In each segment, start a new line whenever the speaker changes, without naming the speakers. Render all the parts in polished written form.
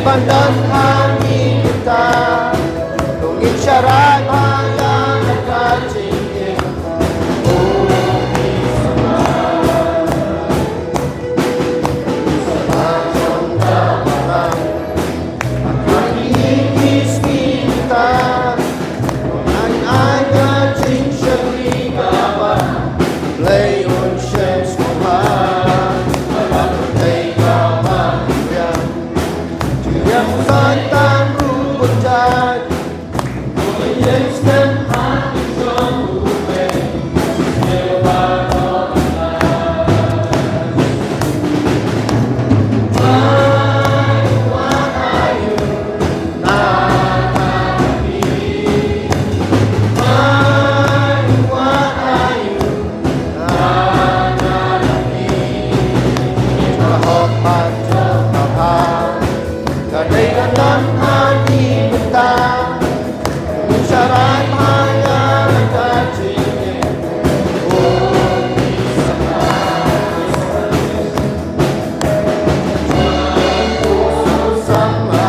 Pandan hangin kita tungin syarat hanya kacing bumi sepanjang kawanan akan hingis kita mengenai kacing syari kawan leon shen sekolah berbagai kawan yang santan rumput jahat menyengstem hati sembuhe Dewa Ayu Nanabi Ayu Nanabi Terhormat Tuhan Kadai dan hati kita syarat hanya kacing sama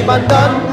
Pandan